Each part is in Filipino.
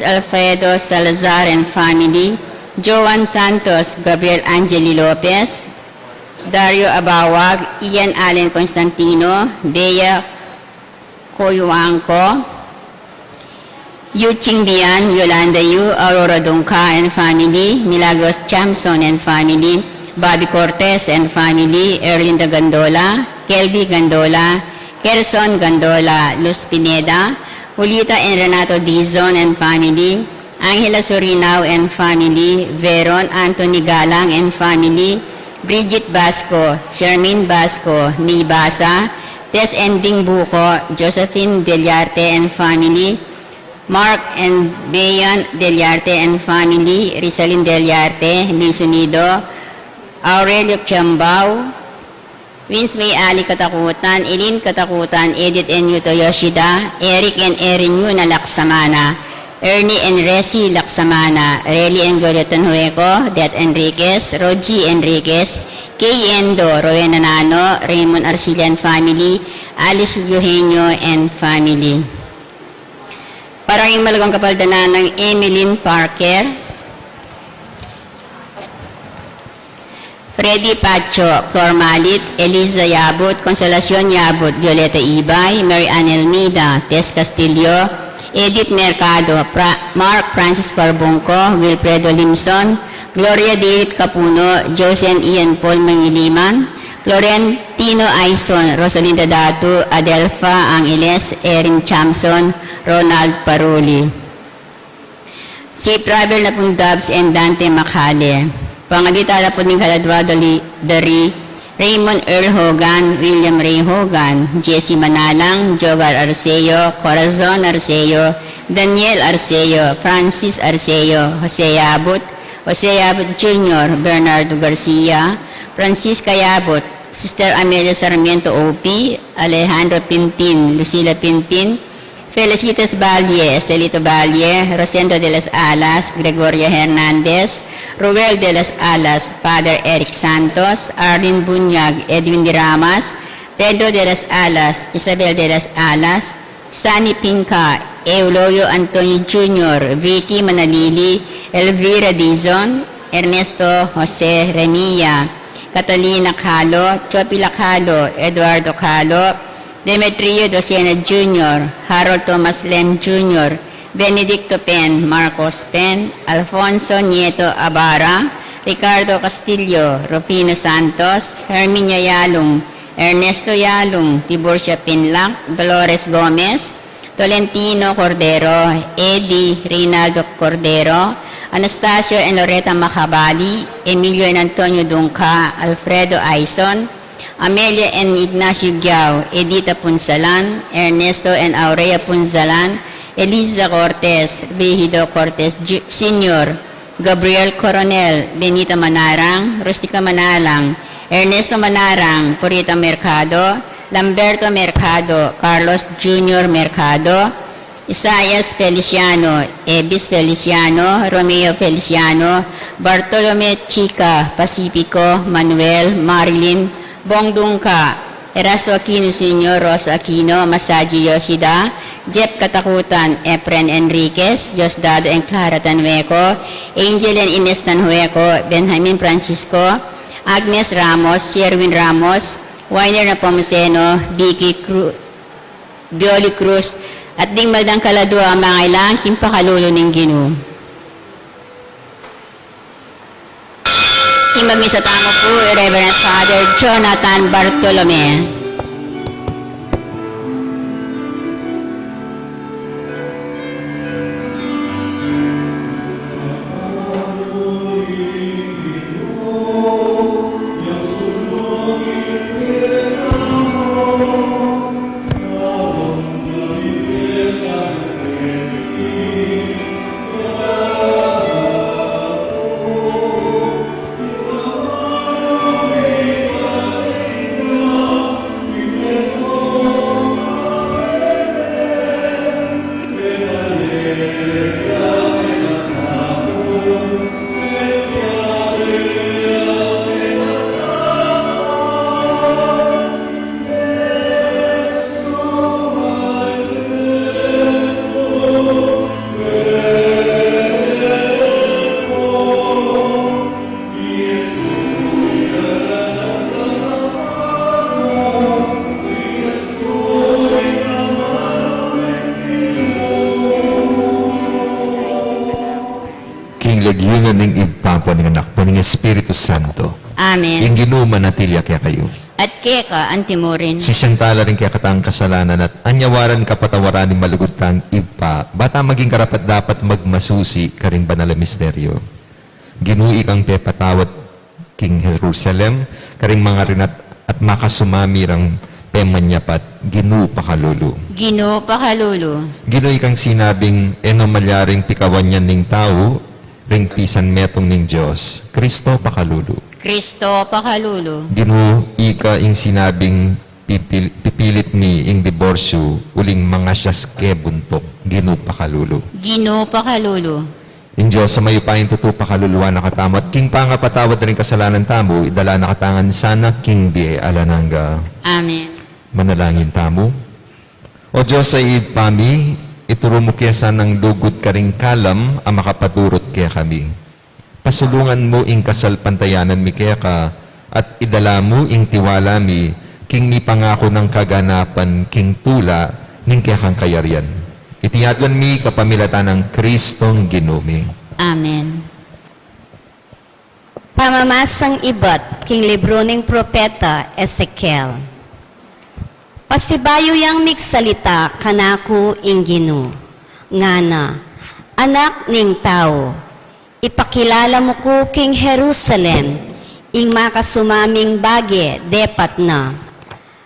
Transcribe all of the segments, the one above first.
Alfredo Salazar and family, Joan Santos, Gabriel Angeli Lopez, Dario Abawag, Ian Allen Constantino, Bea Koyuangco, Yu Chingbian, Yolanda Yu, Aurora Dungka and family, Milagros Chamson and family, Bobby Cortez and family, Erlinda Gandola, Kelby Gandola, Gerson Gandola, Luz Pineda, Julita and Renato Dizon and family, Angela Surinao and family, Veron Anthony Galang and family, Bridget Basco, Shermin Basco, Nibasa, Tess Ending Buko, Josephine Deliarte and family, Mark and Bayan Deliarte and family, Rizalyn Deliarte, Luis Unido, Aurelio Chambao, Vince May Ali Katakutan, Eileen Katakutan, Edith and Yuto Yoshida, Eric and Erin Yuna Laksamana, Ernie and Resi Laksamana, Relly and Gloria Tanhueco, Det Enriquez, Rogie Enriquez, Kay Endo, Rowena Nano, Raymond Arcilian family, Alice Eugenio and family. Parang malagang kapaldanan ng Emeline Parker, Freddy Pacho, Flor Malit, Eliza Yabut, Consolacion Yabut, Violeta Ibay, Mary Ann Elmida, Tess Castillo, Edith Mercado, Mark Francis Carbonco, Wilfredo Limson, Gloria David Capuno, Jose Ian Paul Mangiliman, Florentino Aison, Rosalinda Datu, Adelfa Angeles, Erin Chamson, Ronald Paruli. Si Travel na pong Dubs and Dante Macale. Pangagitala po ng Haladwa Dari, Raymond Earl Hogan, William Ray Hogan, Jesse Manalang, Jogar Arceo, Corazon Arceo, Daniel Arceo, Francis Arceo, Jose Yabut Jr., Bernardo Garcia, Francisca Yabut, Sister Amelia Sarmiento OP, Alejandro Pinpin, Lucila Pinpin, Felicitas Valle, Estelito Valle, Rosendo de las Alas, Gregoria Hernandez, Ruel de las Alas, Father Eric Santos, Arlene Bunyag, Edwin de Ramas, Pedro de las Alas, Isabel de las Alas, Sani Pinca, Euloyo Antonio Jr., Vicky Manalili, Elvira Dizon, Ernesto Jose Renilla, Catalina Calo, Chopila Calo, Eduardo Calo, Demetrio Docena Jr., Harold Thomas Lem Jr., Benedicto Pen, Marcos Pen, Alfonso Nieto Abara, Ricardo Castillo, Rufino Santos, Herminia Yalung, Ernesto Yalung, Tiburcia Pinlac, Dolores Gomez, Tolentino Cordero, Eddie Reynaldo Cordero, Anastasio and Loretta Macabali, Emilio and Antonio Dungca, Alfredo Aison, Amelia and Ignacio Giao, Edita Punsalan, Ernesto and Aurea Punsalan, Eliza Cortez, Behido Cortez Sr., Gabriel Coronel, Benita Manarang, Rustica Manalang, Ernesto Manarang, Purita Mercado, Lamberto Mercado, Carlos Jr. Mercado, Isaias Feliciano, Ebis Feliciano, Romeo Feliciano, Bartolome Chica, Pacifico, Manuel, Marilyn, Bong Dungka, Erasto Aquino Sr., Rosa Aquino, Masaji Yoshida, Jeff Katakutan, Efren Enriquez, Diosdado and Clara Tanhueco, Angel and Ines Tanhueco, Benjamin Francisco, Agnes Ramos, Sherwin Ramos, Winer Napomuceno, Bioli Cruz, at ding maldang kaladwa ang mga ilang kimpakalulo ng Ginoo. Imamisa tamo po, Reverend Father Jonathan Bartolome. legiunan ng ipapo ng anak po ng Espiritu Santo. Amen. Yung ginuma na tilya kaya kayo. At keka antimorin. Si siyantala rin kaya katang kasalanan at anyawaran kapatawaran ni malugutang ipa. Bata maging karapat dapat magmasusi karing banal na misteryo. Ginui kang pepatawat King Jerusalem, karing mga rinat at makasumamirang pemanyapat, ginu pakalulu. Gino pakalulu. Ginui kang sinabing enomalyaring pikawan niyan ning tao, ring pisan metong ning Diyos, Kristo pakalulu. Kristo pakalulu. Ginu ika ing sinabing pipilit mi ing diborsyo, uling mga siyas kebuntok, ginu pakalulu. Gino pakalulu. Ing Diyos sa may paing tutu pakaluluwa nakatamo at king pangapatawad na rin kasalanan tamo, idala nakatangan sana king biye alananga. Amen. Manalangin tamo. O Diyos ay ipami, ituro mo kesa ng dugot ka ring kalam ang makapadurot kaya kami. Pasulungan mo ing kasalpantayanan mi kaya ka at idala mo ing tiwala mi king mi pangako ng kaganapan king tula ning kaya kang kayarian. Itiyadwan mi kapamilatan ng Kristong ginumi. Amen. Pamamasang ibat king libro ng propeta Ezekiel. Pasibayo yang migsalita kanako ing Gino, ngana, anak ning tao, ipakilala mo ko king Jerusalem, ing makasumaming bage depat na.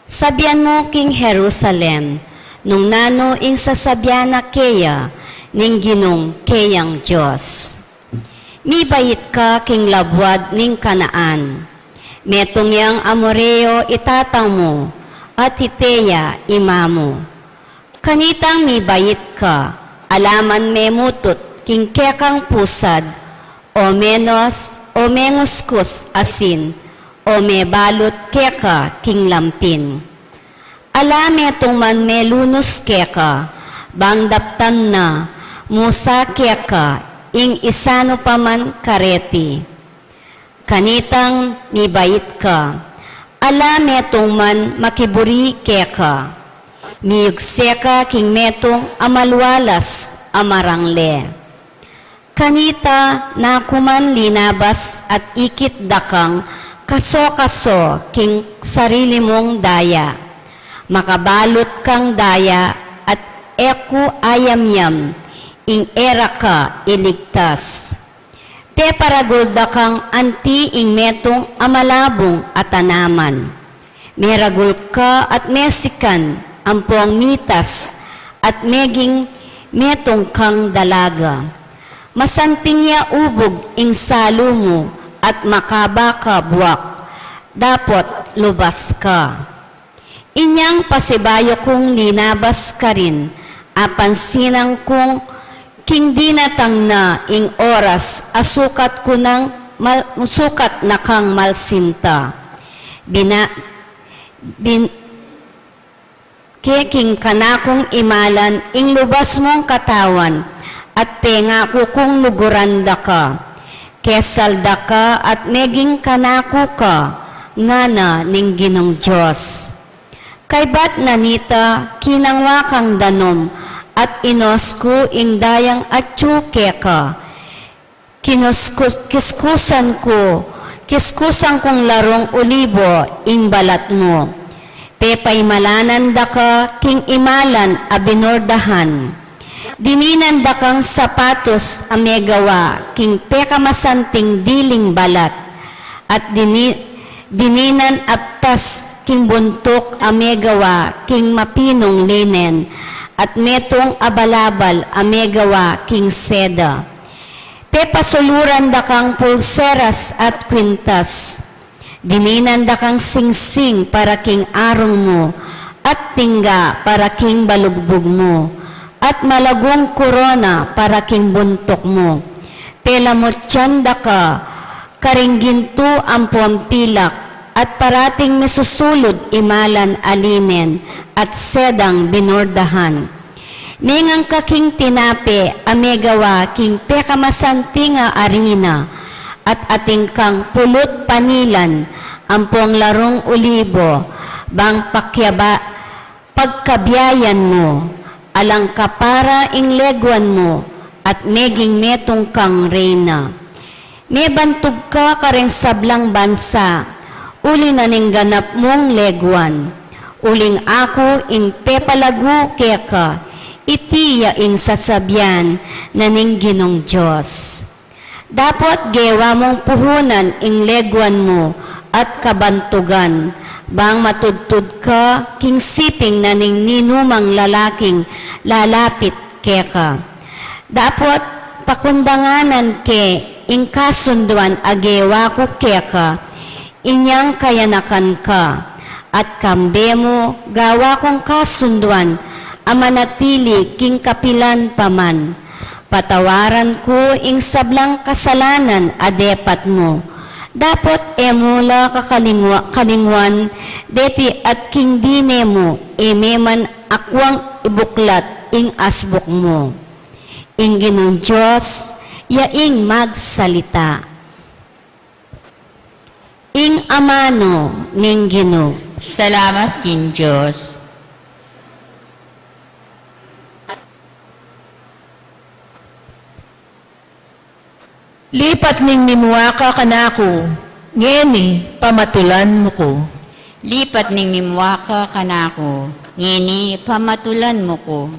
Sabyan mo king Jerusalem, nung nano ing sasabyan na keya, ning ginong keyang Diyos. Mibayit ka king labwad ning Kanaan, metong yang Amoreo itatang mo, at Hiteya imamo. Kanitang mibayit ka, alaman memutot king kekang pusad, o menos o menguskus asin, o mebalot keka king lampin. Alame tong man melunus keka, bang daptan na, musa keka, ing isano paman kareti. Kanitang mibayit ka, ala metong man makiburi keka, miyugseka king metong amalwalas amarangle. Kanita na kuman linabas at ikit dakang kaso-kaso king sarili mong daya. Makabalot kang daya at eku ayam-yam, ing era ka iligtas. Te paragulda kang anti ing metong amalabong at tanaman. Meragul ka at mesikan ampong mitas at meging metong kang dalaga. Masanting ya ubog ing salo mo at makabaka buwak. Dapot lubas ka. Inyang pasibayo kong linabas ka rin, apansinang kong king dinatang na ing oras asukat ko ng musukat na kang malsinta. Keking kanakong imalan ing lubas mong katawan at penga ko kung luguranda ka. Kesalda ka at meging kanako ka ngana ning Ginong Diyos. Kay bat nanita kinangwa kang danom at inosku ing dayang atsuke ka. Kiskusan kong larong olibo ing balat mo. Pepay malanan da ka king imalan abinordahan. Dininan da kang sapatos amegawa king pekamasanting diling balat. At dininan aptas king buntok amegawa king mapinong linen. At metong abalabal amegawa king seda. Pepasuluran da kang pulseras at kwintas. Dininan da kang singsing para king arong mo, at tingga para king balugbog mo, at malagong korona para king buntok mo. Pelamotyan da ka, karingginto ang puampilak, at parating nasusulod imalan alinen at sedang binordahan. Mingang kaking tinape amegawa king pekamasantinga arena at ating kang pulot panilan ampong larong olibo bang pagkabiyayan mo alang kapara ing legwan mo at meging metong kang reyna. May bantog ka kareng sablang bansa, uli na ning ganap mong leguan. Uling ako ing pepalagu keka, itiya ing sasabyan na ning Ginong Diyos. Dapat gewa mong puhunan ing leguan mo at kabantugan, bang matudtud ka king siping na ning ninumang lalaking lalapit keka. Dapat pakundanganan ke ing kasunduan agewa ko keka, inyang kayanakan ka, at kambe mo gawa kong kasunduan, amanatili king kapilan paman. Patawaran ko ing sablang kasalanan adepat mo. Dapat emula kakalingwan, deti at king dine mo, ememan akwang ibuklat ing asbok mo. Ing Ginong Diyos, yaing magsalita. Ing amano ning Ginoo. Salamat kin Diyos. Lipat ning nimuaka kanako, ngeni pamatulan mo ko. Lipat ning nimwaka kanako, ngini pamatulan mo ko.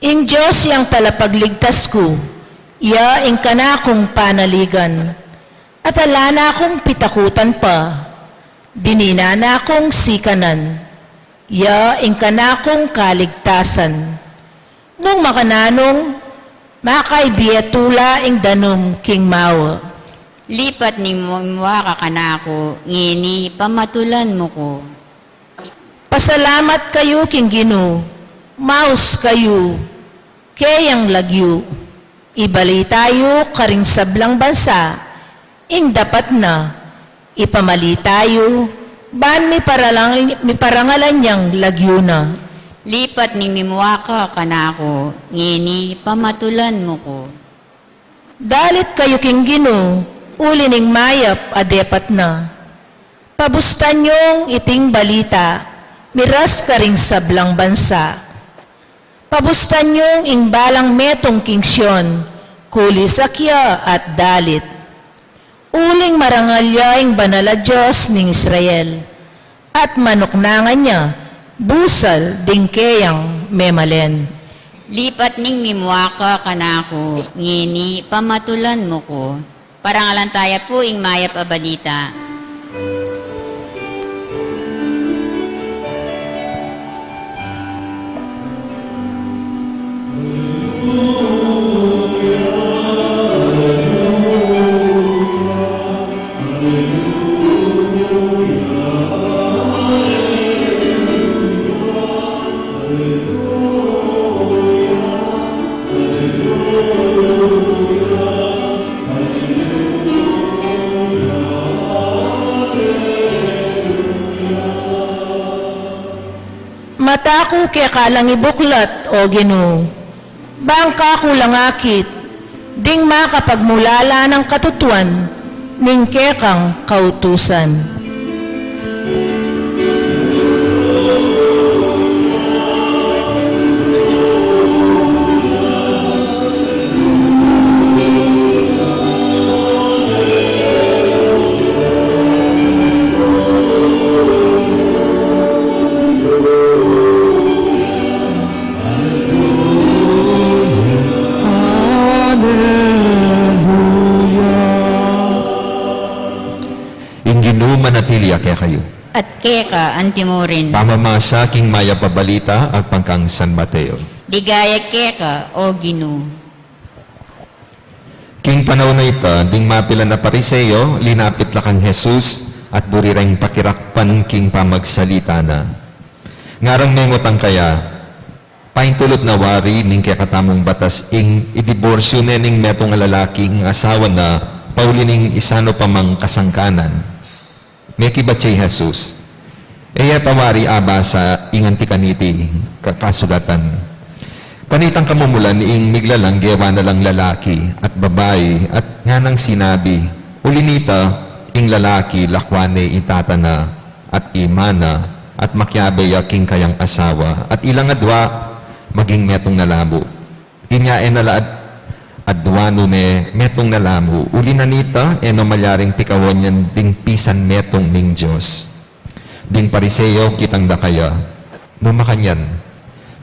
Ing Diyos yang palapagligtas ko, iya ing kanakong panaligan. At ala na akong pitakutan pa, dinina na akong sikanan, iya ing kanakong kaligtasan. Nung makananong, makaibiyatula ing danom king mawa. Lipat ning nimwaka kanako, ngini pamatulan mo ko. Pasalamat kayo king Ginoo, maus kayo, kayang lagyo. Ibali tayo karing sablang bansa, ing dapat na, ipamali tayo, ban mi parangalan niyang lagyo na. Lipat ning nimwaka kanako, ngini pamatulan mo ko. Dalit kayo king Ginoo, uli ning mayap adepat na. Pabustan niyong iting balita, miras karing sablang bansa. Pabustan niyong ing balang metong king Sion, kuli sakya at dalit. Uling marangalya ing banala Diyos ning Israel, at manuknangan niya, busal dingkeyang memalen. Lipat ning nimwaka kanako, ngini pamatulan mo ko. Parangalantaya po ing mayap a balita. Mata ko kaya kalang ibuklat, o Ginoo. Bangka ko langakit, ding makapagmulala ng katutuan, ning kekang kautusan. Manatili kaya kayo. At keka antimurin. Pamamasa king maya pabalita at pangkang San Mateo. Digaya keka o Ginoo. King panahon na ita, ding mapila na pariseyo, linapit la kang Jesus at burireng pakirakpan king pamagsalita na. Ngarang mengot ang kaya, paintulot na wari ning kaya katamong batas ing idiborsyo nening metong lalaking asawa na paulining isano pamang kasangkanan. May kibatsay Jesus. Eya pawari aba sa inganti kaniti kasulatan. Kanitang kamumulan ing miglalang gewa na lang lalaki at babae at nga nang sinabi, ulinita ing lalaki lakwane itatana at imana at makyabeya king kayang asawa at ilang adwa maging metong nalabo. Inyae nalaad adwano ne metong nalamu, uli na nita, eno malyaring pikawan yan ding pisan metong ning Diyos. Ding pariseyo, kitang dakaya. Numakanyan.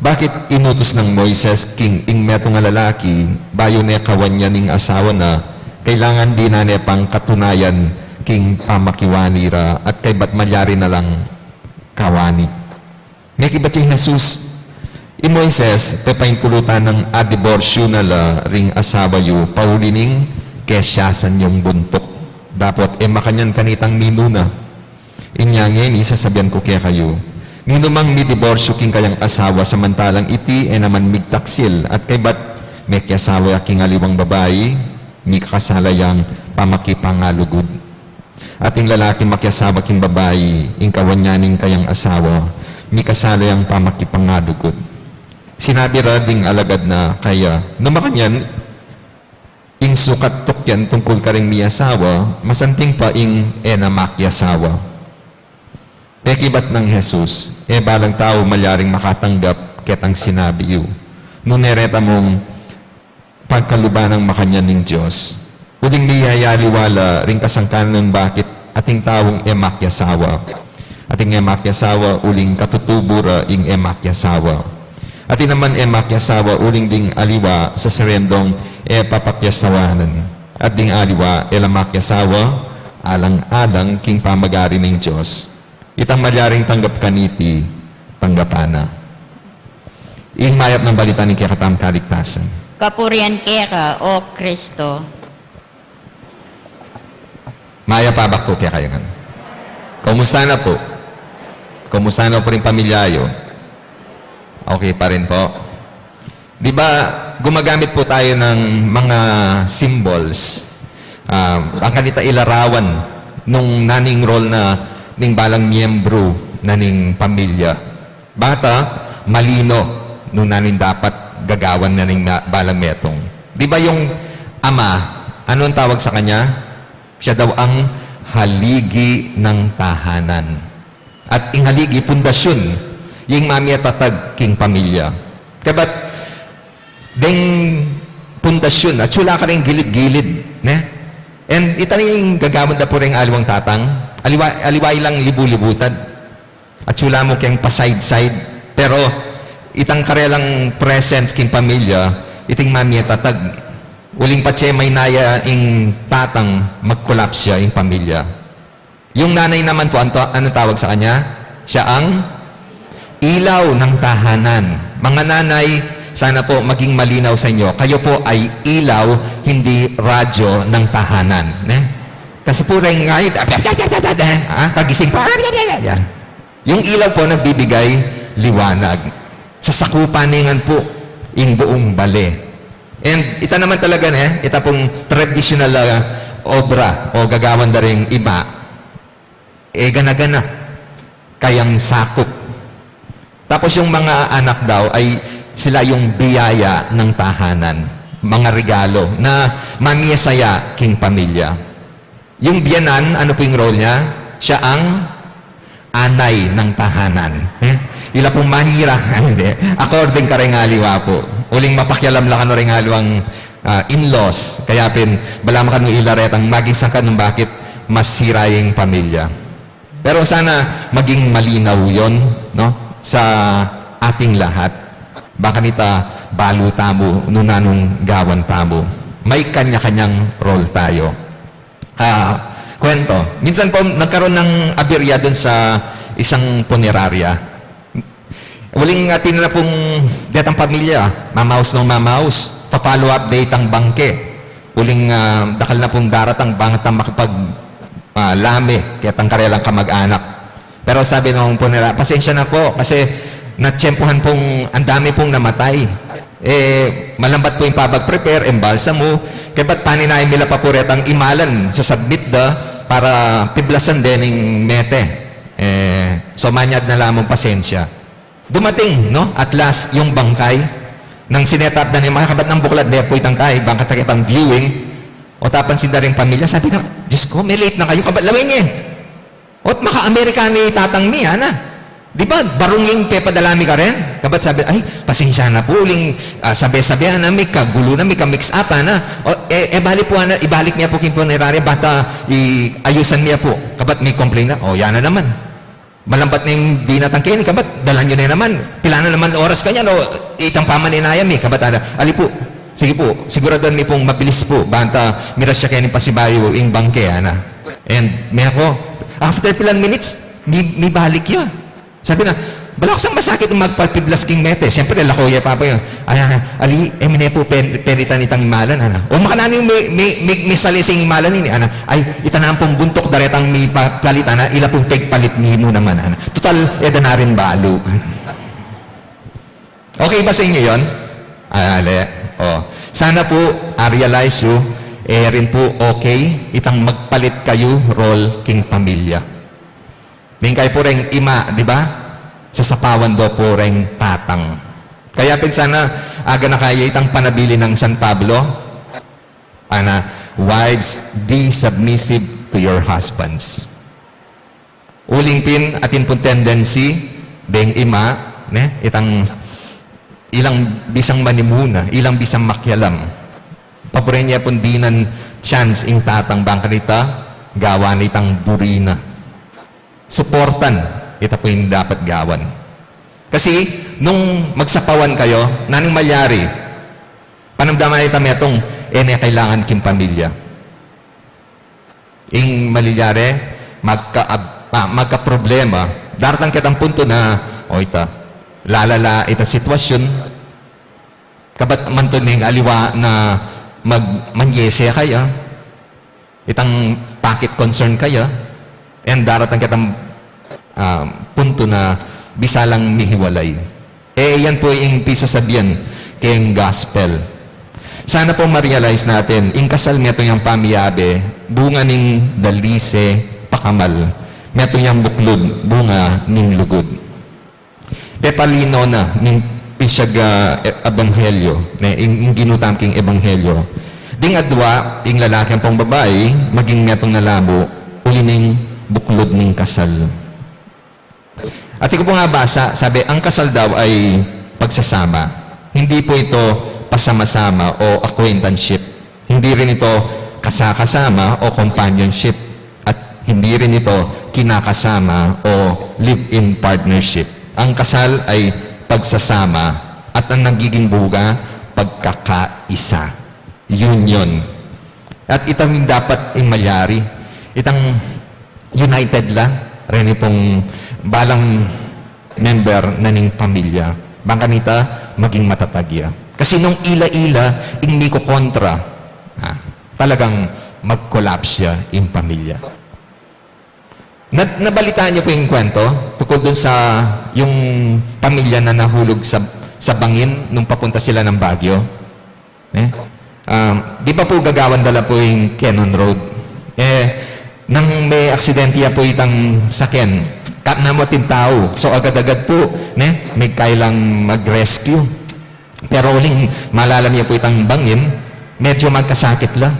Bakit inutos ng Moises, king ing metong nga lalaki, bayo ne kawan niya ning asawa na, kailangan di na ne pang katunayan, king pamakiwani ra, at kay ba't malyari na lang kawani. May kibat yung Jesus, Moises, pepaintulutan ng adiborsyo na la ring asawa yu, paulining kesyasan yung buntok. Dapat makanyan kanitang minuna. Inyangin, isasabihan ko kaya kayo. Nginumang mi diborsyo king kayang asawa, samantalang iti naman migtaksil, at kay ba't may kasawa king aliwang babae, mi kasalayang pamakipangalugod. Ating lalaki makyasawa king babae, ing kawanyaning kayang asawa, mi kasalayang pamakipangalugod. Sinabi ra ding alagad na kaya, numakanyan, ing sukat tukyan tungkol ka rin mi asawa, masanting pa ing enamakyasawa. Kibat ng Jesus, balang tao malyaring makatanggap ketang sinabi yu. Nunereta mong pagkalubanang makanyan ng Diyos. Uling niyayaliwala ring kasangkanan ng bakit ating taong emakyasawa. Ating emakyasawa, uling katutubura ing emakyasawa. Ating naman emakyasawa, uling ding aliwa sa serendong papakyasawanan. At ding aliwa, elamakyasawa, alang-alang king pamagari ng Diyos. Itang malyaring tanggap kaniti, tanggapana. Ing mayap ng balita ni kakatam kaligtasan. Kapurian kera, O Kristo. Maya pabak po kaya kayo nga. Kumusta na po? Kumusta na po rin pamilyayo? Okay pa rin po. Di ba, gumagamit po tayo ng mga symbols. Ang kanita ilarawan nung naning role na ning balang miyembro na ning pamilya. Bata, malino nung naning dapat gagawan na ning balang metong. Di ba yung ama, ano ang tawag sa kanya? Siya daw ang haligi ng tahanan. At ing haligi, pundasyon, yung mami at tatag king pamilya. Kabat, ding pundasyon, at sula ka rin gilid-gilid. Ne? And itaning gagawin na po rin aliwang tatang, aliway lang libu-libutan. At sula mo kayang pa-side-side. Pero, itang karelang presence king pamilya, iting mami at tatag, uling patse may naya ing tatang mag-collapse siya ing pamilya. Yung nanay naman po, ano tawag sa kanya? Siya ang ilaw ng tahanan. Mga nanay, sana po maging malinaw sa inyo. Kayo po ay ilaw, hindi radyo ng tahanan. Kasi po rin nga, kagising pa. Yan. Yung ilaw po nagbibigay liwanag. Sa sakupaningan po, ing buong bale. And ita naman talaga ita pong traditional obra o gagawan na rin iba, gana-gana, kayang sakop. Tapos yung mga anak daw ay sila yung biyaya ng tahanan, mga regalo na mamiyasaya king pamilya. Yung biyanan, ano po yung role niya? Siya ang anay ng tahanan. Ila pong manira. According ka rin aliwa po. Uling mapakyalam lang ano rin aliwang in-laws. Kaya pin, balam ka nung ilaretang maging ka nung bakit masira yung pamilya. Pero sana maging malinaw yon, no? Sa ating lahat. Baka nita balo tamo, nunanong gawan tamo. May kanya-kanyang role tayo. Kwento. Minsan po, nagkaroon ng aberya dun sa isang punerarya. Uling atin na pong datang pamilya, mamaus ng mamaus, pa-follow up date ang bangke. Uling dakal na pong daratang bangat ang makipag lame, kaya tang karelang kamag-anak. Pero sabi ng punerarya, pasensya na po, kasi natsyempohan pong, ang dami pong namatay. Malambat po yung pabag-prepare, embalsa mo, kaya ba't paninayin nila pa po retang imalan sa submit para piblasan din ng mete. So, manyad na lamang pasensya. Dumating, no? At last, yung bangkay, nang sinetap na ni mga kabat ng buklat, depo itang kay, bangkat na kitang viewing, o tapan si daring pamilya, sabi na, Diyos ko, may late na kayo, kabat lawin niya. O't maka-Amerikani tatang niya, na. Di ba, barunging pepadalami ka rin? Kabat sabi, ay, pasensya na po, uling sabi-sabihan na, may kagulo na, may ka-mix up, na. O, balik po, ibalik niya po kimponerary, bata, ayusan niya po. Kabat may complaint na, yan na naman. Malambat na yung di natangkin, kabat, dalan nyo na naman. Pila na naman oras kanya, no, itang pamaninayan, kabat, ali po, sige po, siguraduhan mi pong mabilis po, banta, miras siya kayo ni pasibayo, ing bangke, And, may ako, after pilang minutes, may balik yun. Sabi na, balak sang masakit ang magpalpiblas king mete. Siyempre, lakoya pa yun. Ali, emine po peritan itang imalan, O makanani yung may salising imalan ini, Ay, itanaan pong buntok daretang may palitan, ila pong pegpalit mo naman, Total, na rin balo. Okay ba sa inyo yun? Sana po, realize you, rin po okay, itang magpalit kayo role king pamilya. May kayo po rin ima, di ba? Sa sapawan do po rin tatang. Kaya sana, aga na kayo itang panabili ng San Pablo, wives, be submissive to your husbands. Uling pin, atin po tendency, deng ima, itang ilang bisang manimuna, ilang bisang makyalam. Paborin niya po dinan chance ing tatang bangkanita, gawa nitang burina. Suportan, ito po yung dapat gawan. Kasi, nung magsapawan kayo, nanong malyari, panamdaman ito metong, kailangan kim pamilya. Ing malilyari, magka-problema, daratang kitang punto na, lalala ita sitwasyon, kabat man to ning aliwa na manyese kaya, itang pocket concern kaya, and daratang kitang punto na bisalang mihiwalay. Yan po yung pisasabihan kayong gospel. Sana po ma-realize natin, yung kasal meto yung pamiyabe, bunga ning dalise, pakamal. Meto yung buklod, bunga ning lugod. Palino na, ning pisag ebanghelyo, yung ginutam king ebanghelyo. Ding adwa, yung lalaki pong babae, maging metong nalabo, uli ning buklod ning kasal. At iko po nga basa, sabi, ang kasal daw ay pagsasama. Hindi po ito pasama-sama o acquaintanceship. Hindi rin ito kasakasama o companionship. At hindi rin ito kinakasama o live-in partnership. Ang kasal ay pagsasama at ang nagiging buga, pagkakaisa. Union. At itang dapat imalyari. Itang united lang. Rin pong balang member na ning pamilya. Bangkanita, maging matatagya. Kasi nung ila-ila, ing ko kontra, talagang mag-collapse siya yung pamilya. Nabalitaan niyo po yung kwento tukol dun sa yung pamilya na nahulog sa bangin nung papunta sila ng Baguio. Di ba po gagawan dala po yung Cannon Road? Nang may aksidente po itang sakyan, namotin tao. So agad-agad po, may kailang mag-rescue. Pero uling malalam niya po itang bangin, medyo magkasakit la.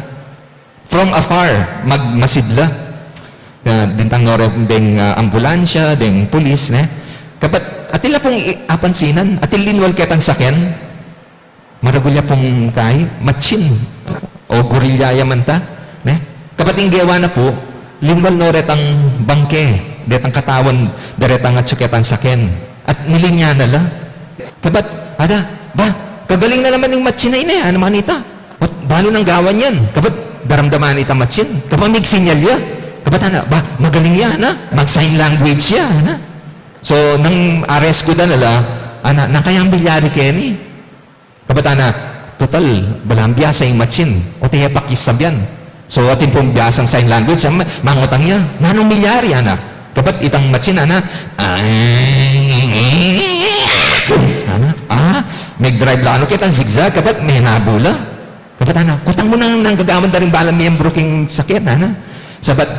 From afar, magmasidla. Dintang norem ding ambulansya, ding pulis, Kapat atila pong apansinan, atil linwal ketang sakyan, maragulya pong matsin, o gorilyaya man ta, Kapat yung gawa na po, linwal noretang bangke, detang katawan, deretang at suketang sakyan. At nilinya na la. Kapat, kagaling na naman yung matsin na ina, manita. Balo ng gawan yan. Kapat, daramdaman ita matsin. Kapat, may sinyal ya. Kapat, magaling yan, mag-sign language ya, So, nang arrest ko na nala, nakayang bilyari keni. Kapat, total, balang biyasa yung matsin. O tiya pakisabyan. So, atin pong biyasang sign language, mangutang niya, nanong milyari, Kapat itang matsin, may drive lang, kitang zigzag, kapat may nabula. Kapat, kutang mo nang gagaman na rin balang miyembro king sakit, Sabat,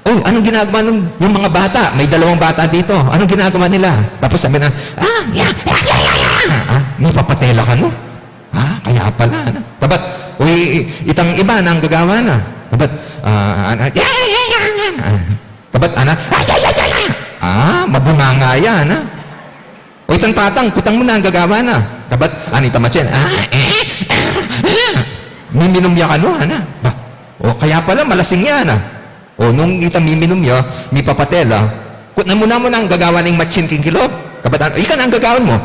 anong ginagawa yung mga bata? May dalawang bata dito. Anong ginagawa nila? Tapos sabi na, may papatela ka, no? Kaya pala, Kapat, itang iba na ang gagawa na. Kapat, kapat, Mabunganga yan, ha? O itang tatang, kutang mo na, ang gagawa na. Kabat, anita matyan, miminom ya ka no, ana? Ba? O kaya pala, malasing yan, ha? O nung itang miminom ya, mi papatela, kut na muna mo na ang gagawa ng matsin king kilo. Kabat, ika na ang gagawan mo.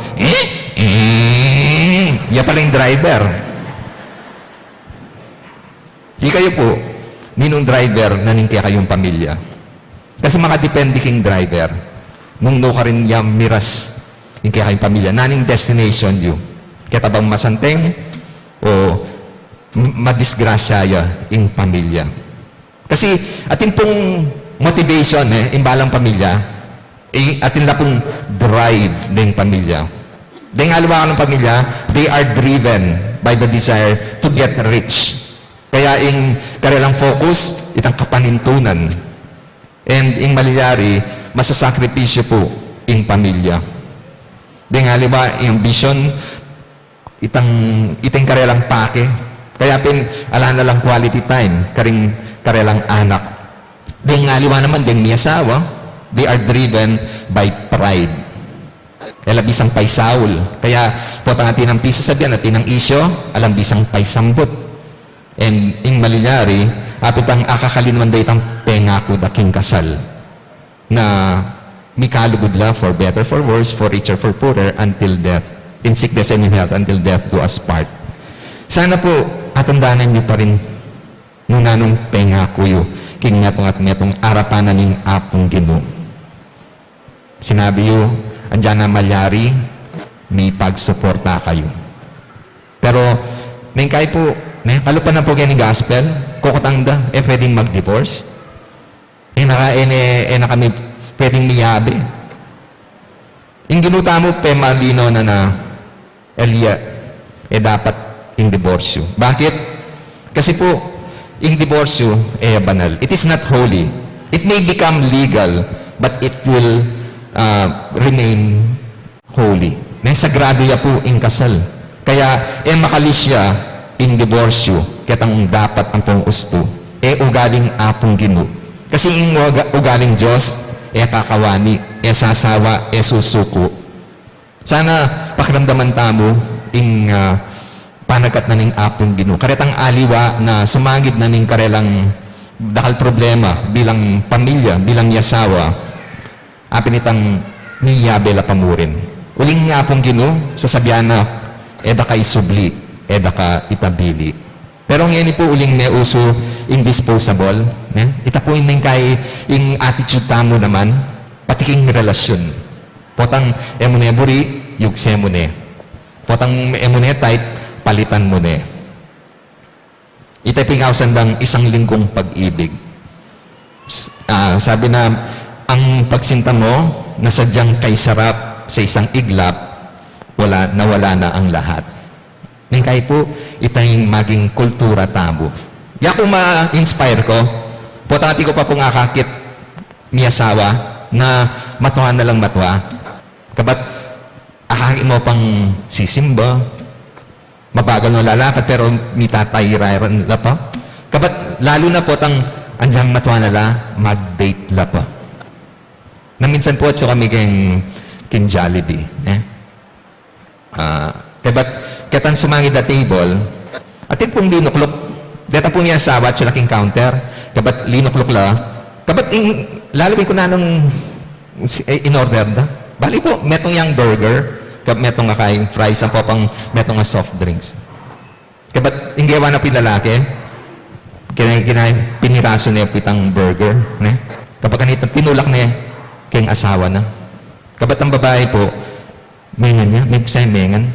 Ya pala yung driver. Di kayo po, ninong driver na ningkaya kayong pamilya. Kasi makadepende king driver. Nung no ka rin yung miras, ningkaya kayong pamilya. Naning destination you. Kaya tabang masanteng o madisgrasya ya yung pamilya. Kasi atin pong motivation, imbalang pamilya, atin na pong drive ng pamilya. Dahil nga luwa ng pamilya, they are driven by the desire to get rich. Kaya yung kanilang focus, itang kapanintunan. And yung maliyari, masasakripisyo po yung pamilya. Dahil nga luwa, yung vision, itang kanilang pake. Kaya ala na lang quality time, kanilang anak. Dahil nga luwa naman, dahil may asawa, they are driven by pride. Kaya bisang pay Saul. Kaya po natin ang pisa sabihan natin ang isyo, alam bisang pay sambut. And ing malinyari, apit ang akakalinuan da itang pengako da king kasal. Na mikalugod la for better, for worse, for richer, for poorer, until death. In sickness and in health, until death do us part. Sana po, atandanan niyo pa rin nung nanong pengako yu. King netong at netong arapanan ng apong Ginoo. Sinabi yu, andyan na malyari, may pagsuporta kayo. Pero, may kahit po, kalupan na po kayo ng gospel, kukutangda, pwedeng mag-divorce. Na kami pwedeng miyabi. Yung ginuta mo, malino na Elia, dapat yung divorce. Bakit? Kasi po, yung divorce, banal. It is not holy. It may become legal, but it will remain holy. Sagrado ya po yung kasal. Kaya, makalis siya yung divorce, katang dapat ang pong usto, ugaling apong Ginoo. Kasi yung ugaling Diyos, kakawani, sasawa, susuko. Sana pakiramdaman tamo yung panagat na ning apong Ginoo. Karetang aliwa na sumagid na ning karelang dahil problema bilang pamilya, bilang yasawa, apinitang niyabela pamurin. Uling nga pong Ginoo, sasabihan na, eda ka isubli, eda ka itabili. Pero ngayon po uling may uso indisposable. Ita po yung kay yung attitude tamo naman, patiking relasyon. Potang emune buri, yugse mo ne. Potang emune type, palitan mo ne. Ita pingaw sandang isang linggong pag-ibig. Sabi na, ang pagsinta mo na sadyang kay sarap sa isang iglap, nawala na ang lahat. Nang kaya po, itayong maging kultura tabo. Di ako ma-inspire ko, potati ko pa pong akakit miyasawa na matuwa na lang matuwa. Kabat, akakin mo pang sisimba, mabagal mo lalakad, pero mitatayirayan la pa. Kabat, lalo na po tang andyang matuwa na la, mag-date la pa. Na minsan po at kami king Jollibee. Kabat, katang sumangid na table, atin pong linuklok, data pong yung asawa at king counter, kabat linuklok la, kabat lalawin ko na nung in-order da. Bali po, metong yung burger, metong nga kayong fries, ang popang metong nga soft drinks. Kabat, hindi gawa na pinlalaki, piniraso niya pitang burger, kapag kanito, tinulak niya, kayong asawa na. Kabat ang babae po, mengan niya, may kusay mengan.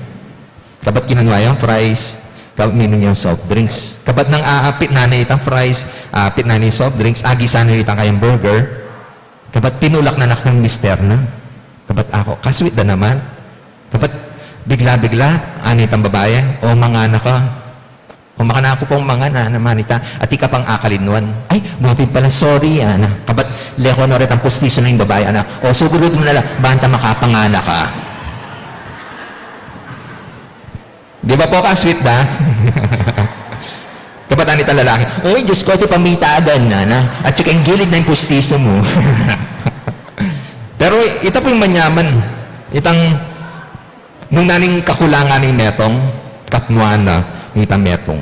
Kabat kinanwa yung fries, kabat minum yung soft drinks. Kabat nang aapit na itang fries, aapit na yung soft drinks, agisan na itang kayong burger. Kabat pinulak na ng mister na. Kabat ako, kasweet na naman. Kabat bigla-bigla, itang babae, o mga anak ka. O maka ako pong mga na naman ita, at ika pang akalinwan. Ay, mapid pala, sorry, ana. Kabat leko na rin ang pustiso na yung babae, ana. O sugurod mo na lang, banta makapangana ka. Di ba po ka-sweet ba? Kabataan nito lalaki, oy, Diyos ko, ito pamitagan na. At saka yung gilid na yung pustiso mo. Pero ita po yung manyaman. Itang, nung naning kakulangan ni Metong, katnuana, ni ita Metong.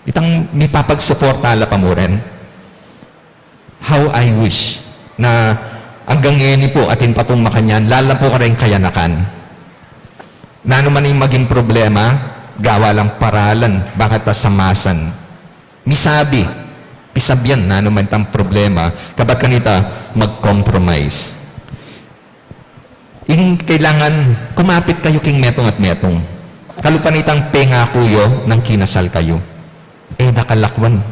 Itang may papagsuporta la pa mo rin. How I wish na hanggang ngayon po atin pa pong makanyan, lala po ka rin kayanakan. Na ano man yung maging problema, gawa lang paralan, bakit tasamasan. Misabi, pisabyan na ano man tang problema, kabat kanita mag-compromise. Yung kailangan, kumapit kayo king Metong at Metong. Kalupan itang penga kuyo nang kinasal kayo. Nakalakwan.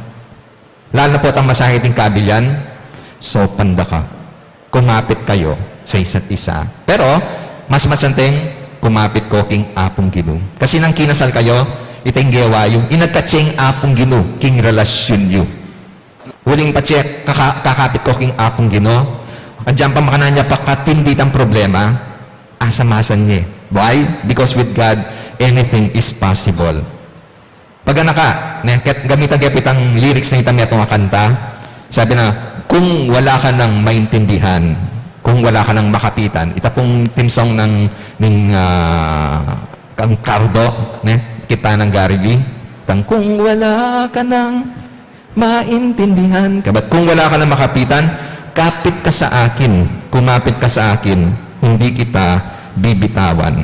Lalo na po ang masakit ng kabilyan, so panda ka. Kumapit kayo sa isa't isa. Pero, mas masanteng, kumapit ko king apong Ginoo. Kasi nang kinasal kayo, itang gawa yung inagkatseng apong Ginoo, king relasyon yu. Huling patsek, kakapit ko king apong Ginoo. Andiyan pa makananya pa katindi ang problema, asamasan niya. Why? Because with God, anything is possible. Pag naka, gamitan kapitang lyrics na itang itong kanta, sabi na, kung wala ka nang maintindihan, kung wala ka nang makapitan, ita pong team song ng kang Cardo, kita ng Gary V. Kung wala ka nang maintindihan, kabat kung wala ka nang makapitan, kapit ka sa akin, kumapit ka sa akin, hindi kita bibitawan.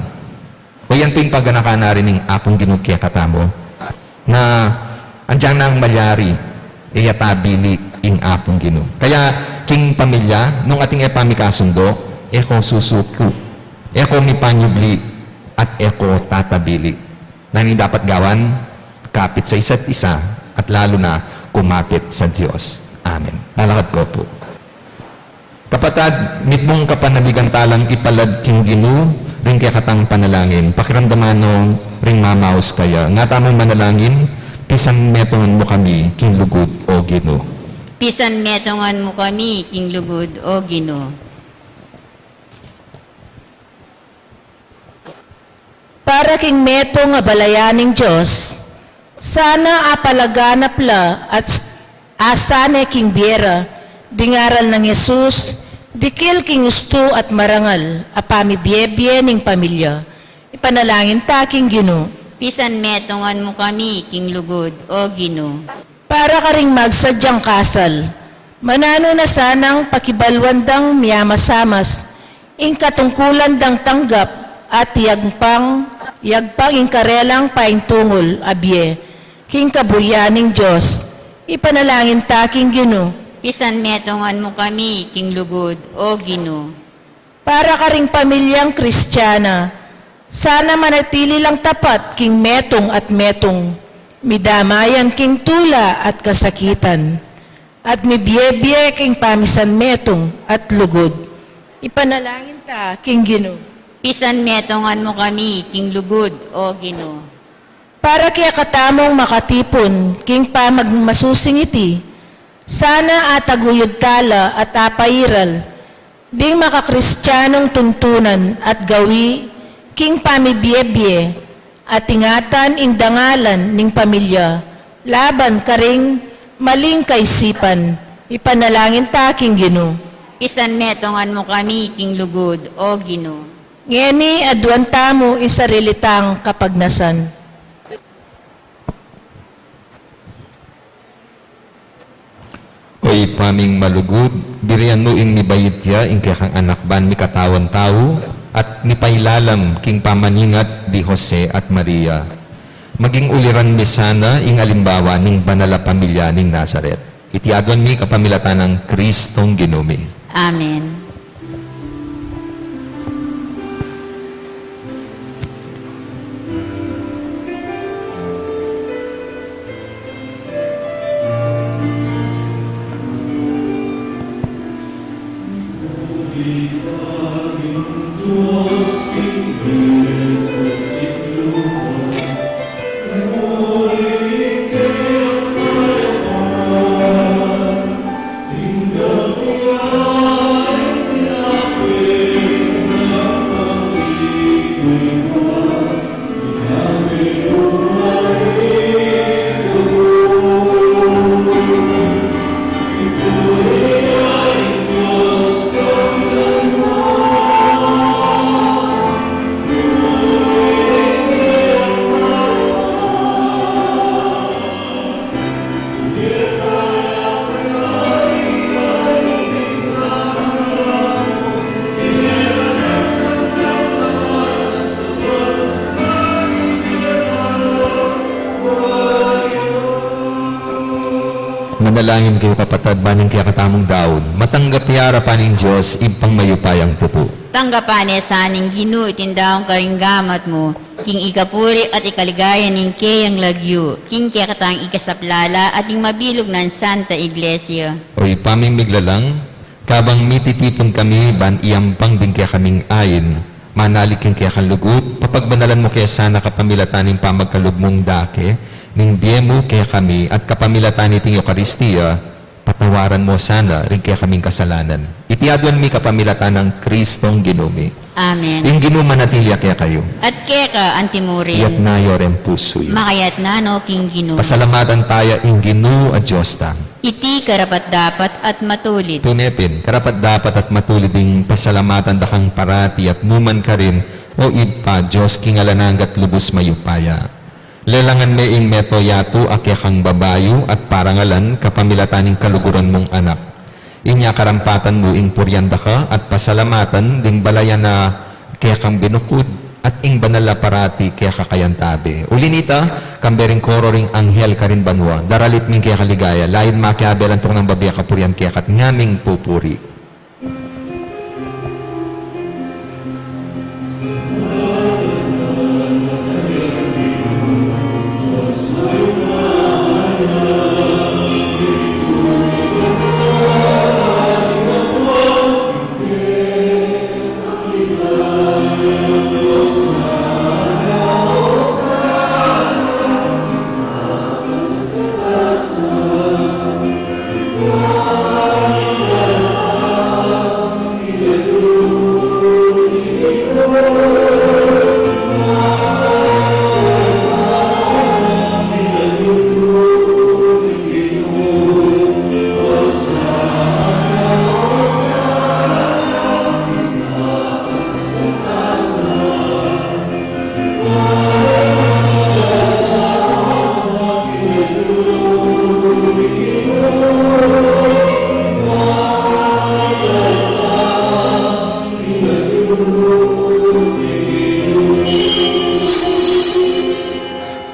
O yan po yung pagganaka na rin ng apong Ginoo katamo, na andyan na ang malyari, iyatabili ing apong Ginoo. Kaya, king pamilya, nung ating epamikasundo, eko susuku, eko mipanyubli, at eko tatabili. Na hindi dapat gawan, kapit sa isa't isa, at lalo na kumapit sa Diyos. Amen. Lalakad ko po. Kapatad, mitmong kapanabigan talang ipalad king Ginoo, ring kaya katang panalangin, pakiramdaman nung ring mamaos kaya, nga tamang manalangin, pisan metongan mo kami, king lugod o Ginoo. Pisan metongan mo kami, king lugod o Ginoo. Para king meto nga balayaning Diyos, sana apalaganap la at asane king biera, dingaral ng Yesus, dikil king gusto at marangal, apami biyebye ning pamilya. Ipanalangin ta king Ginoo. Pisan metongan mo kami, king lugod o Ginoo. Para ka ring magsadyang kasal, manano na sanang pakibalwandang miyamasamas, ing katungkulan dang tanggap at yagpang ing karelang paintungol, abye, king kabuyaning Diyos. Ipanalangin ta king Ginoo. Pisan metongan mo kami, king lugod o Ginoo. Para ka ring pamilyang Kristiyana, sana manatili lang tapat king metong at metong, midamayan king tula at kasakitan, at mibiyebye king pamisan metong at lugod. Ipanalangin ta king Ginoo. Pisan metongan mo kami, king lugod o Ginoo. Para kaya katamong makatipon king pamagmasusingiti, sana ataguyod tala at apairal, ding makakristyanong tuntunan at gawi, king pamibiyebye, at ingatan ing dangalan ning pamilya, laban karing maling kaisipan, ipanalangin ta king Ginoo. Pisan metongan mo kami, king lugod o Ginoo. Ngeni aduan tamo isarilitang kapagnasan. Oy paming malugod, diriyan mo ing mibayitya ing kayang anakban mi katawan tao, at nipailalam king pamaningat di Jose at Maria. Maging uliran mi sana ing alimbawa ning banala pamilya ning Nazaret. Itiadwan mi kapamilatan ng Kristong Ginoo. Amen. Manalangin kayo kapatid, baning kaya katamong daon. Matanggap yara paning Diyos, ipang mayupayang tuto. Tanggapan saning Ginoo itindahong karinggamat mo, king ikapuri at ikaligaya ning kayang lagyo, king kaya katang ikasaplala at ing mabilog ng Santa Iglesia. O ipamimiglalang, kabang mititipon kami, ban iyampang din kaya kaming ayin, manalikin kaya kalugut, papagbanalan mo kaya sana kapamilataning pamagkalugmong dake, ning biyemo kaya kami at kapamilatan iting Eucharistia, patawaran mo sana rin kaya kaming kasalanan. Itiadwan mi kapamilatan ng Kristong Ginumi. Amen. Ing Ginuma natilya kaya kayo. At kaya ka, Iyat antimurin, na yorem pusoy. makayat na no, king Ginoo. Pasalamatan tayo ing Ginu at Diyos ta. Iti karapat dapat at matulit. Tunepin, karapat dapat at matulid ding pasalamatan dakang parati at numan ka rin, o ipa, Diyos kingalananggat lubos mayupaya. Lelangan me ing meto yato akya kang babayo at parangalan kapamilataning kaluguran mong anak. Inya karampatan mo ing puryanda ka at pasalamatan ding balayan na kaya kang binukod at ing banala parati kaya kakayantabe. Ulinita, kambering koro ring anghel ka rin banwa, daralit ming kaya kaligaya, lain makiabel antong ng babiya kapuryan kaya kat ngaming pupuri.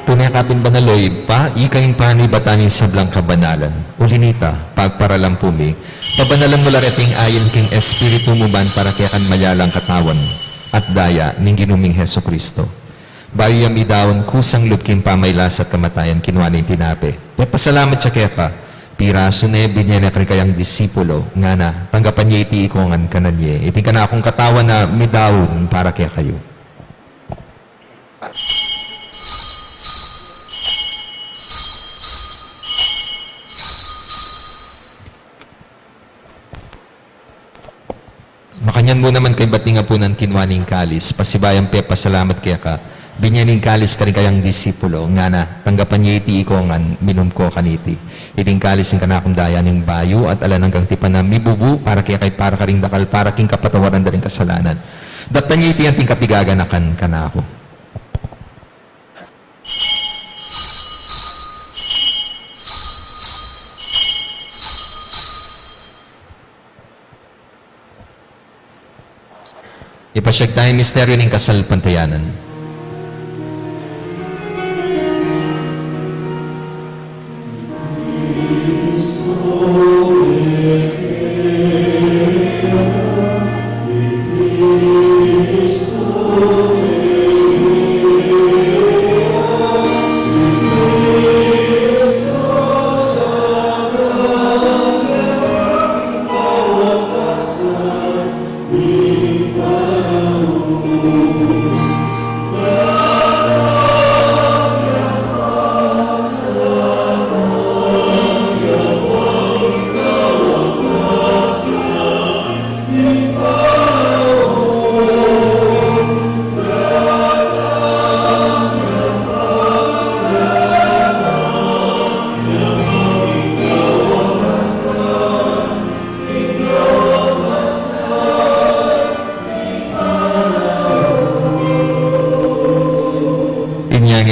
Tunekapin banaloy pa, ikain pani batanin sa blang kabanalan. Ulinita, pagparalang pumi, pabanalan mo lareting ayon king espiritu mo ban para kayakan mayalang katawan at daya ning ginuming Heso Kristo. Bayo yami daon kusang lupking pamaylas at kamatayan kinuanin tinape. Pasalamat siya kaya pa, piraso na binyan na kayang disipulo, nga na, tanggapan niya iti ikongan kananye. Iti ka na akong katawan na midawon para kaya kayo. Makanyan mo naman kay batinga po ng kinwaning kalis, pasibayang pe, pasalamat kaya ka, binyaning kalis ka rin kayang disipulo, nga na, tanggapan niya iti ikongan, minum ko kaniti. Iting kalis ng kanakong daya ng bayo, at alan hanggang tipan na mibubu, para kaya kay para ka rin dakal, para king kapatawaran da rin kasalanan. Daptan niya iti ang ting kapigaganakan kanako. Ipasyag tayo misteryo ng kasal pantayanan.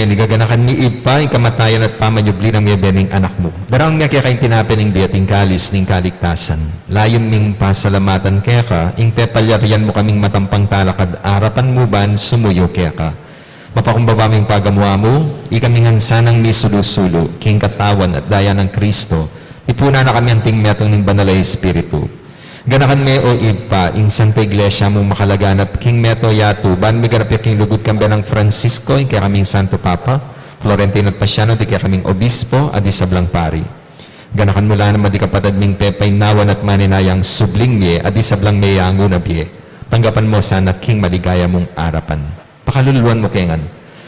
Nigaganakan ni Ipa, ang kamatayan at pamanyubli ng miya bening anak mo. Darang niya kaya kayong tinapin ng biyating kalis ng kaligtasan. Layon ming pasalamatan kaya ka, ing tepalyarian mo kaming matampang talakad, arapan mo ban, sumuyo kaya ka. Mapakumbaba ming pagamuha mo, ikaming hansanang misulusulo, king katawan at daya ng Kristo, Ipuna na kami anting metong ng Banal na Espiritu. Ganakan me o ipa, ing Santa Iglesia mong makalaganap king meto yatu, ban mi ganap king lugod kambi ng Francisco, ing kaya kaming Santo Papa, Florentino at Pasiano, di kaya kaming Obispo, adi sablang pari. Ganakan mula naman di kapatad ming pepay nawan at maninayang subling miye, adi sablang mayango na biye. Tanggapan mo sana king maligaya mong arapan. Pakaluluan mo kengan.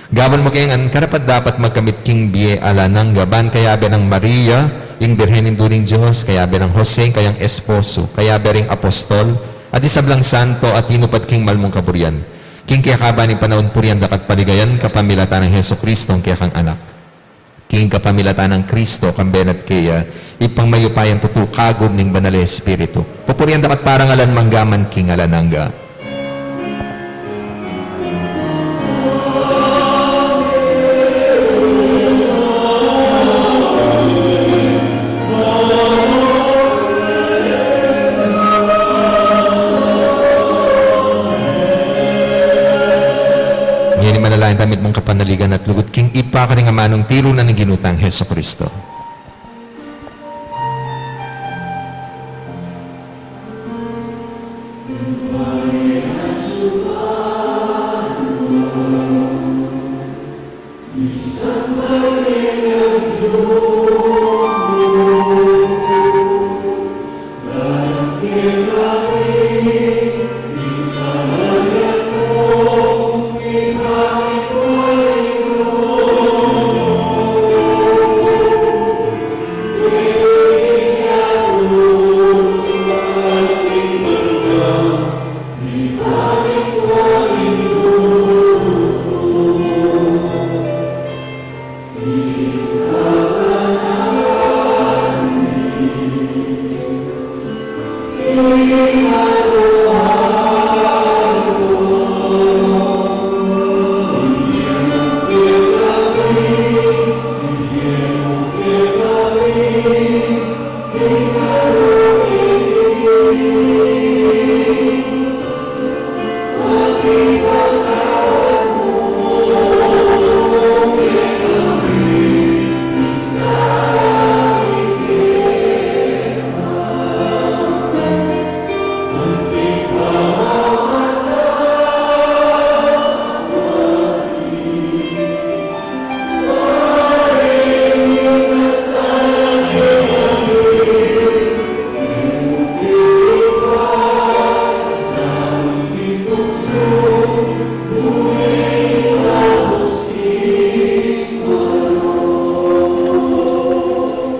Gaban mo kengan, karapat dapat magkamit king biye ala ng gaban kaya ng Maria, yung Birhenin During Diyos, kaya ng Jose, kayang esposo, kaya bering apostol, at isablang santo at inupat king malmong kaburian. King kaya kaba ni panahon purian dapat paligayan, kapamilatan ng Heso Kristo, kaya kang anak. King kapamilatan ng Kristo, kambenat kaya, ipang mayupayan tutukagom ning Banal na Espiritu. Pupurian dapat parang alan manggaman, king alanangga. Manalangin damit mong kapanaligan at lugod king ipa ka rin manong tiro na ng ginutang Heso Kristo.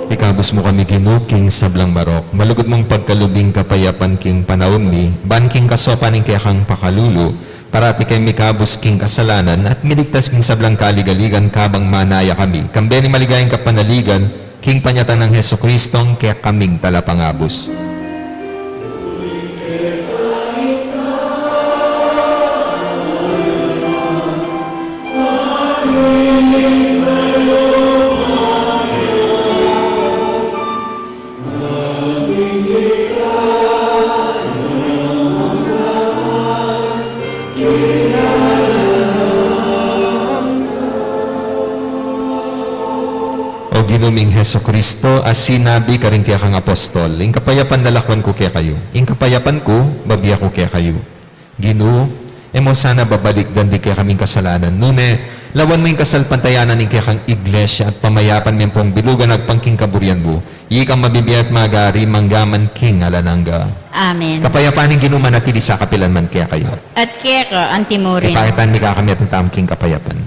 Ikabos mo kami ginuking sablang barok, malugod mong pagkalubing kapayapan king panahon mi, ban king kasopan ning kaya kang pakalulu, parati kay mikabos king kasalanan, at miligtas king sablang kaligaligan kabang manaya kami. Kambe ni maligayang kapanaligan, king panyatan ng Heso Kristong kaya kaming talapangabos. O ginuming Heso Kristo, as sinabi ka rin kaya kang apostol, ing kapayapan dalakwan ko kaya kayo, ing kapayapan ko, babiya ko kaya kayo. Ginu, emo sana babalik dandi kaya kaming kasalanan. Nune, lawan mo yung kasalpantayanan ing kaya kang iglesia at pamayapan mo pong bilugan agpangking kaburian mo, ikang mabibiyat magari manggaman king alanangga. Amen. Kapayapan ng ginuman at hindi sa kapilan man kaya kayo. At kaya ka, antimurin. Ipakitan ni kakami at ang tamking kapayapan.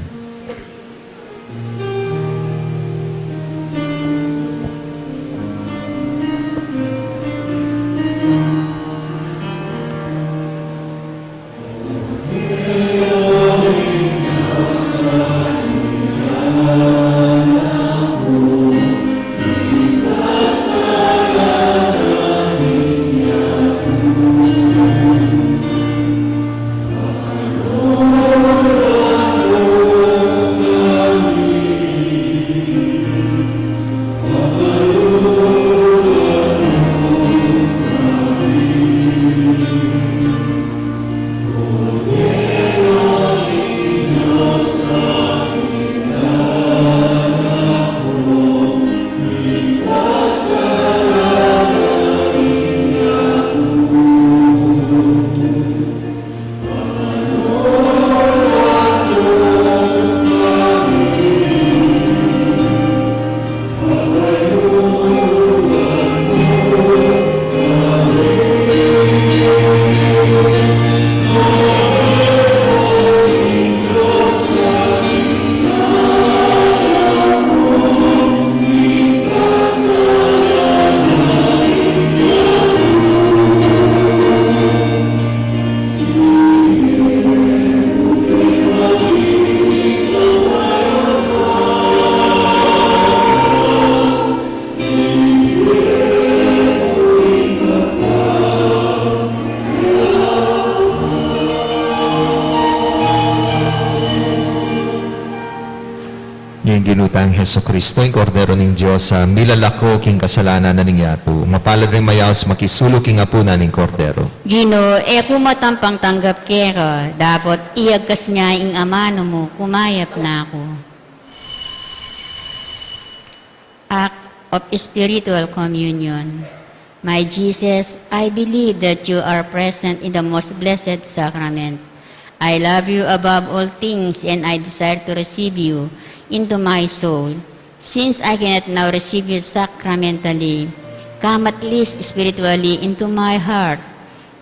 Heso Kristo, yung kordero ng Diyos, milalako king kasalanan na ningyatu. Mapalad rin mayaos makisulo king apuna ng kordero. Gino, kumatampang tanggap kero, dapat iagkas niya ing amano mo, kumayap na ako. Act of Spiritual Communion. My Jesus, I believe that you are present in the most blessed sacrament. I love you above all things and I desire to receive you into my soul. Since I cannot now receive you sacramentally, come at least spiritually into my heart.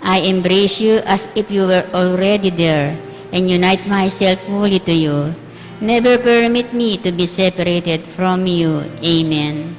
I embrace you as if you were already there and unite myself fully to you. Never permit me to be separated from you. Amen.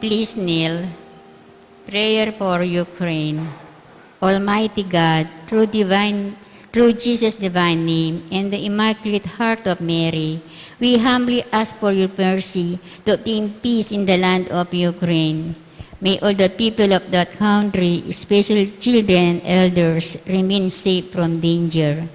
Please kneel. Prayer for Ukraine. Almighty God, through Jesus' divine name and the Immaculate Heart of Mary, we humbly ask for your mercy to obtain peace in the land of Ukraine. May all the people of that country, especially children and elders, remain safe from danger.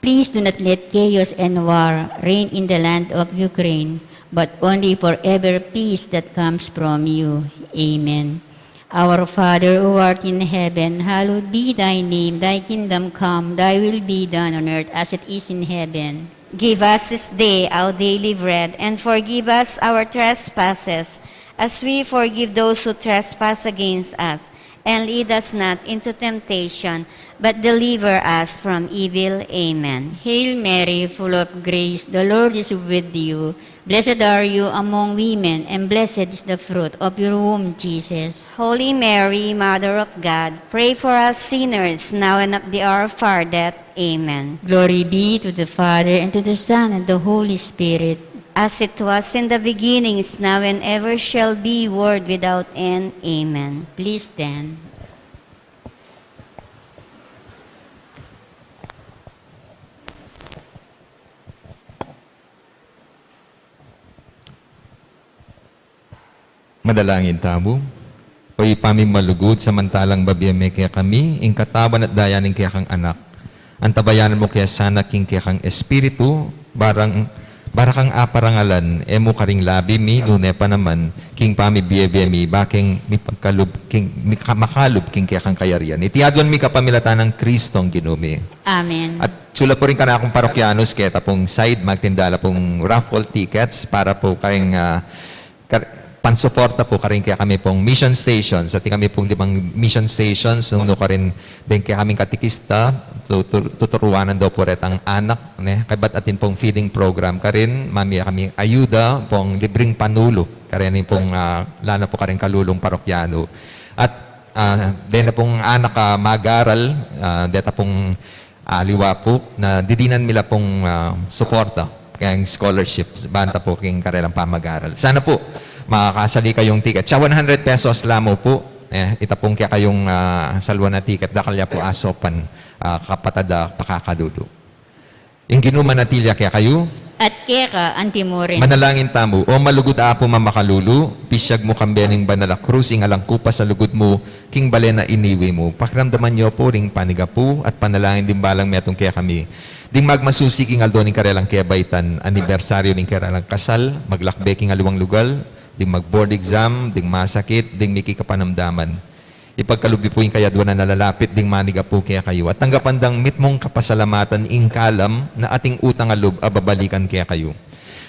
Please do not let chaos and war reign in the land of Ukraine, but only forever peace that comes from you. Amen. Our Father who art in heaven, hallowed be thy name. Thy kingdom come, thy will be done on earth as it is in heaven. Give us this day our daily bread, and forgive us our trespasses, as we forgive those who trespass against us. And lead us not into temptation, but deliver us from evil. Amen. Hail Mary, full of grace, the Lord is with you. Blessed are you among women, and blessed is the fruit of your womb, Jesus. Holy Mary, Mother of God, pray for us sinners, now and at the hour of our death. Amen. Glory be to the Father, and to the Son, and the Holy Spirit. As it was in the beginning, is now, and ever shall be, world without end. Amen. Please stand. Madalangin tamo. Oy pamimalugod samantalang babiyame kaya kami, ing katawan at dayanin kaya kang anak. Antabayanan mo kaya sana king kaya kang espiritu, barakang aparangalan, emo karing labi mi, lune pa naman, king pami biyemi, baking mi pagkalub, king makalub king kaya kang kayarian. Itiadwan mi kapamilatan ng Kristong ginumi. Amen. At sula po rin ka na akong parokyanos, kaya tapong side, magtindala pong raffle tickets para po kayong pansuporta po karin kaya kami pong mission stations. At kami pong 5 mission stations, nuno ka rin din kaya kaming katikista, tuturuanan daw po rin ang anak. Kabat atin pong feeding program ka rin, mami kami ayuda, pong libreng panulo, karin pong lana po karin kalulong parokyano. At din na pong anak mag-aral, deta pong liwa po, na didinan nila pong suporta, kayang scholarships, banta po king karelang pamag-aral. Sana po, makakasali kayong ticket. Siya 100 pesos lamo po. Itapong kaya kayong salwa na ticket. Dakalya po asopan kapatada pakakadudo. Yung ginumanatilia kaya kayo, At keka antimurin. manalangin tamo, o malugod apo mamakalulu, pisyag mo kambening banala krus, ing alang kupa sa lugod mo, king balena iniwi mo. Pakiramdaman niyo po ring paniga po, at panalangin din balang metong kaya kami. Ding magmasusi king aldo ning karelang kaya baitan, anibersaryo ning karelang kasal, maglakbe king aluwang lugal, ding mag-board exam, ding masakit, ding miki kapanamdaman. Ipagkalubi po yung kaya doon na nalalapit, ding maniga po kaya kayo. At tanggapandang mitmong kapasalamatan ing kalam na ating utang alub ababalikan kaya kayo.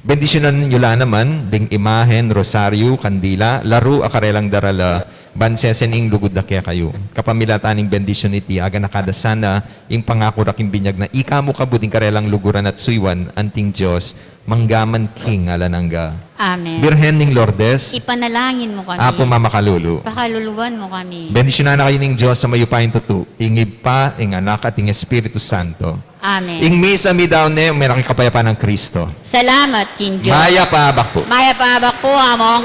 Bendisyonan nyo la naman, ding imahen, rosaryo, kandila, laro akarelang darala, bansesen ing lugod na kaya kayo. Kapamilataning bendisyon iti, aga nakada sana, ing pangako raking binyag na ikamo kabuting karelang luguran at suywan, anting Diyos, manggaman king alanangga. Amen. Birhen ning Lourdes, Ipanalangin mo kami. apo mamakalulu. Pakaluluwan mo kami. Bendisyonan na kayo ning Diyos sa mayupain tutu, ingib pa, ing anak at ing Espiritu Santo. Amen. Ing misa mi daw ne, merang kapayapaan ng Kristo. Salamat, King Diyos. Maya paabak po. Maya paabak po, among.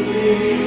Amen.